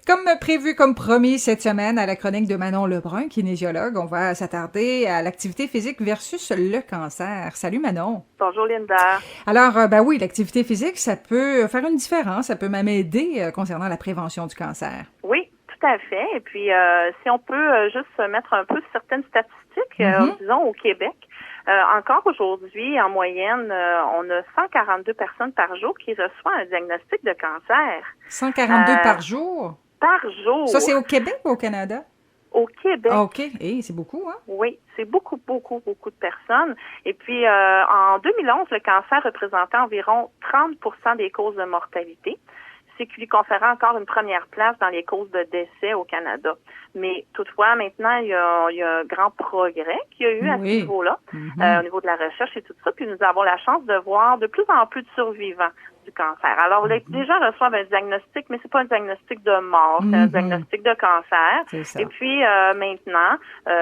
Comme prévu, comme promis cette semaine à la chronique de Manon Lebrun, kinésiologue, on va s'attarder à l'activité physique versus le cancer. Salut Manon. Bonjour Linda. Alors, ben oui, l'activité physique, ça peut faire une différence, ça peut même aider concernant la prévention du cancer. Oui, tout à fait. Et puis, si on peut juste se mettre un peu sur certaines statistiques, disons au Québec, encore aujourd'hui, en moyenne, on a 142 personnes par jour qui reçoivent un diagnostic de cancer. 142 par jour? Par Ça, jour. c'est au Québec ou au Canada? Au Québec. Ah, OK. C'est beaucoup, hein? Oui, c'est beaucoup, beaucoup, beaucoup de personnes. Et puis, en 2011, le cancer représentait environ 30% des causes de mortalité, ce qui lui conférait encore une première place dans les causes de décès au Canada. Mais toutefois, maintenant, il y a un grand progrès qu'il y a eu à ce niveau-là, au niveau de la recherche et tout ça. Puis nous avons la chance de voir de plus en plus de survivants du cancer. Alors, les gens reçoivent un diagnostic, mais c'est pas un diagnostic de mort, c'est un diagnostic de cancer. C'est ça. Et puis, maintenant,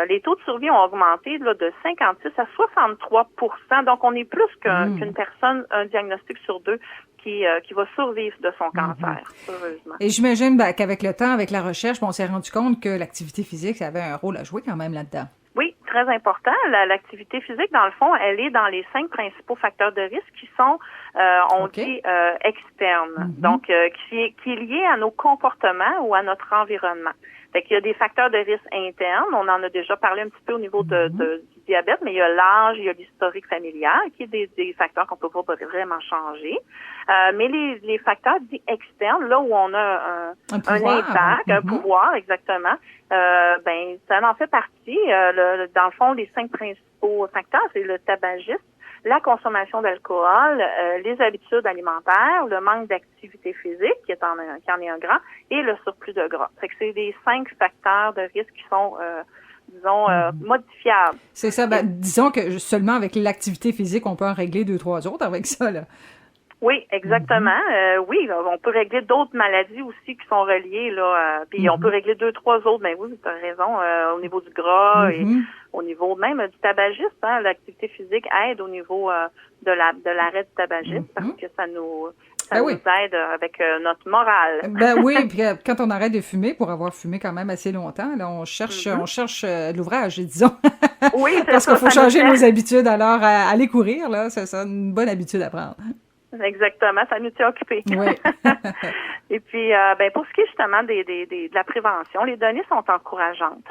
les taux de survie ont augmenté là, de 56 à 63%. Donc, on est plus qu'une personne, un diagnostic sur deux, qui va survivre de son cancer, heureusement. Et j'imagine qu'avec le temps, avec la recherche, on s'est rendu compte que l'activité physique, ça avait un rôle à jouer quand même là-dedans. Oui, très important. L'activité physique, dans le fond, elle est dans les 5 principaux facteurs de risque qui sont, dit, externes. Donc, qui est lié à nos comportements ou à notre environnement. Fait qu'il y a des facteurs de risque internes. On en a déjà parlé un petit peu au niveau du diabète, mais il y a l'âge, il y a l'historique familial, qui est des facteurs qu'on peut pas vraiment changer. Mais les facteurs dits externes, là où on a un impact, un pouvoir, exactement, ça en fait partie. Dans le fond, les 5 principaux facteurs, c'est le tabagisme, la consommation d'alcool, les habitudes alimentaires, le manque d'activité physique, qui en est un grand, et le surplus de gras. Fait que c'est les 5 facteurs de risque qui sont, modifiables. C'est ça. Disons que seulement avec l'activité physique, on peut en régler 2-3 autres avec ça, là. Oui, exactement. Oui, on peut régler d'autres maladies aussi qui sont reliées, là. Puis on peut régler 2-3 autres. Ben oui, tu as raison, au niveau du gras et au niveau même du tabagisme. Hein, l'activité physique aide au niveau de l'arrêt du tabagisme parce que ça nous aide avec notre morale. Oui, puis quand on arrête de fumer, pour avoir fumé quand même assez longtemps, là, on cherche l'ouvrage, disons. Oui, c'est parce ça. qu'il faut changer nos habitudes. Alors, aller courir, là, c'est ça, une bonne habitude à prendre. Exactement, ça nous tient occupés. Oui. Et puis, pour ce qui est justement de la prévention, les données sont encourageantes.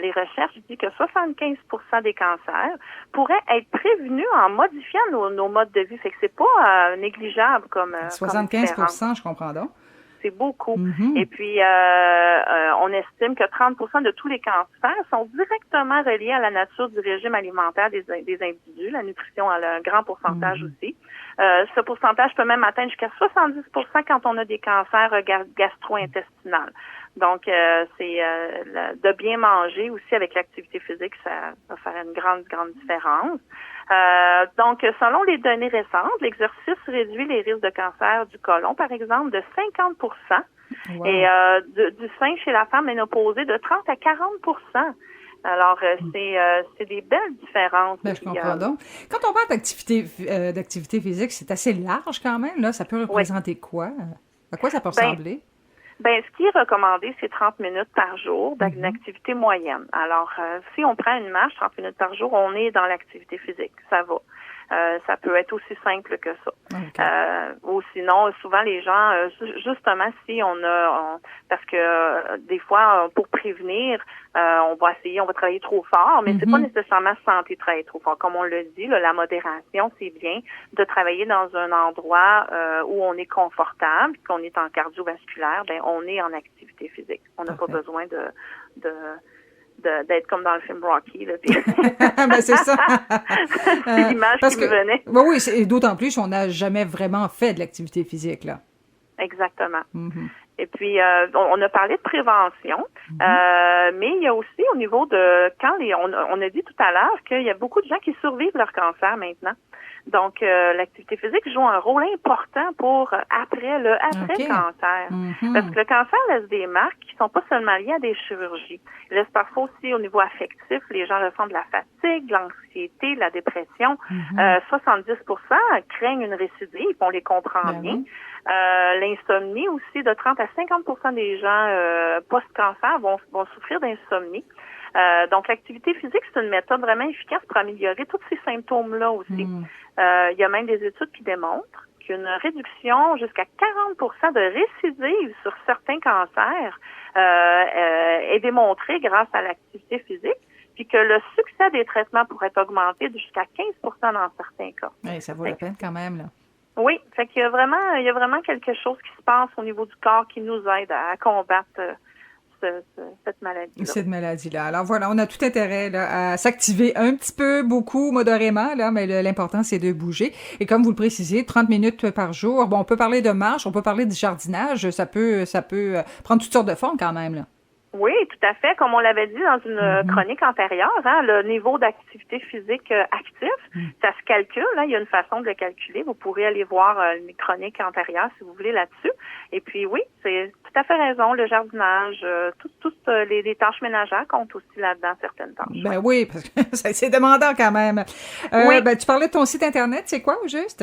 Les recherches disent que 75% des cancers pourraient être prévenus en modifiant nos modes de vie. Fait que c'est pas négligeable comme 75%, je comprends donc. C'est beaucoup. Et puis, on estime que 30% de tous les cancers sont directement reliés à la nature du régime alimentaire des individus. La nutrition a un grand pourcentage aussi. Ce pourcentage peut même atteindre jusqu'à 70% quand on a des cancers gastro-intestinaux. Donc, c'est de bien manger aussi avec l'activité physique, ça va faire une grande, grande différence. Donc, selon les données récentes, l'exercice réduit les risques de cancer du côlon, par exemple, de 50%. Wow. Et du sein chez la femme ménopausée de 30 à 40%. Alors, c'est des belles différences. Je comprends donc. Quand on parle d'activité physique, c'est assez large quand même, là. Ça peut représenter quoi? À quoi ça peut ressembler? Ce qui est recommandé, c'est 30 minutes par jour d'une activité moyenne. Alors, si on prend une marche 30 minutes par jour, on est dans l'activité physique. Ça va. Ça peut être aussi simple que ça. Okay. Ou sinon, souvent les gens, justement, si parce que des fois, pour prévenir, on va travailler trop fort, mais c'est pas nécessairement santé de travailler trop fort. Comme on le dit, là, la modération, c'est bien de travailler dans un endroit où on est confortable, qu'on est en cardiovasculaire, on est en activité physique. On n'a pas besoin d'être comme dans le film Rocky. Là, c'est ça. C'est l'image qui me venait. Oui, et d'autant plus on n'a jamais vraiment fait de l'activité physique, là. Exactement. Et puis, on a parlé de prévention, mais il y a aussi au niveau de on a dit tout à l'heure qu'il y a beaucoup de gens qui survivent leur cancer maintenant. Donc, l'activité physique joue un rôle important pour après-cancer. Mm-hmm. Parce que le cancer laisse des marques qui sont pas seulement liées à des chirurgies. Il laisse parfois aussi au niveau affectif, les gens ressentent de la fatigue, de l'anxiété, de la dépression. 70% craignent une récidive, on les comprend bien. Oui. L'insomnie aussi, de 30 à 50% des gens post-cancer vont souffrir d'insomnie. Donc, l'activité physique, c'est une méthode vraiment efficace pour améliorer tous ces symptômes-là aussi. Il y a même des études qui démontrent qu'une réduction jusqu'à 40% de récidive sur certains cancers est démontrée grâce à l'activité physique, puis que le succès des traitements pourrait augmenter de jusqu'à 15% dans certains cas. Oui, ça vaut la peine quand même, là. Oui, fait qu'il y a vraiment quelque chose qui se passe au niveau du corps qui nous aide à combattre cette maladie-là. Cette maladie-là. Alors voilà, on a tout intérêt là, à s'activer un petit peu, beaucoup, modérément, là, mais l'important, c'est de bouger. Et comme vous le précisez, 30 minutes par jour. Bon, on peut parler de marche, on peut parler de jardinage, ça peut prendre toutes sortes de formes quand même, là. Oui, tout à fait. Comme on l'avait dit dans une chronique antérieure, le niveau d'activité physique actif, ça se calcule. Il y a une façon de le calculer. Vous pourrez aller voir une chronique antérieure si vous voulez là-dessus. Et puis oui, c'est tout à fait raison. Le jardinage, toutes les tâches ménagères comptent aussi là-dedans, certaines tâches. Ben oui, parce que c'est demandant quand même. Oui. Ben, tu parlais de ton site Internet, c'est quoi au juste?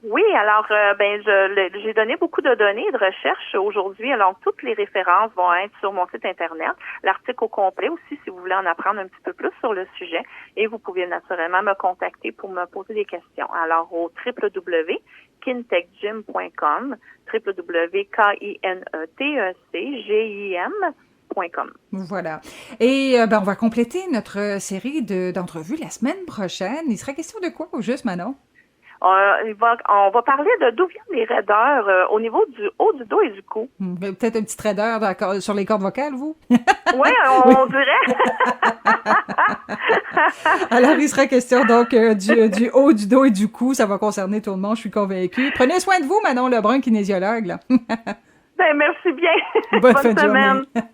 Oui, alors j'ai donné beaucoup de données et de recherches aujourd'hui. Alors toutes les références vont être sur mon site Internet. L'article au complet aussi, si vous voulez en apprendre un petit peu plus sur le sujet. Et vous pouvez naturellement me contacter pour me poser des questions. Alors au www.kintechgym.com, www.kintechgym.com. Voilà. Et on va compléter notre série d'entrevues la semaine prochaine. Il sera question de quoi au juste, Manon? On va parler de d'où viennent les raideurs au niveau du haut du dos et du cou. Peut-être un petit raideur sur les cordes vocales, vous? Oui, on dirait. Alors, il sera question donc du haut du dos et du cou. Ça va concerner tout le monde, je suis convaincue. Prenez soin de vous, Manon Lebrun, kinésiologue. Là. Ben, merci bien. Bonne fin de semaine. journée.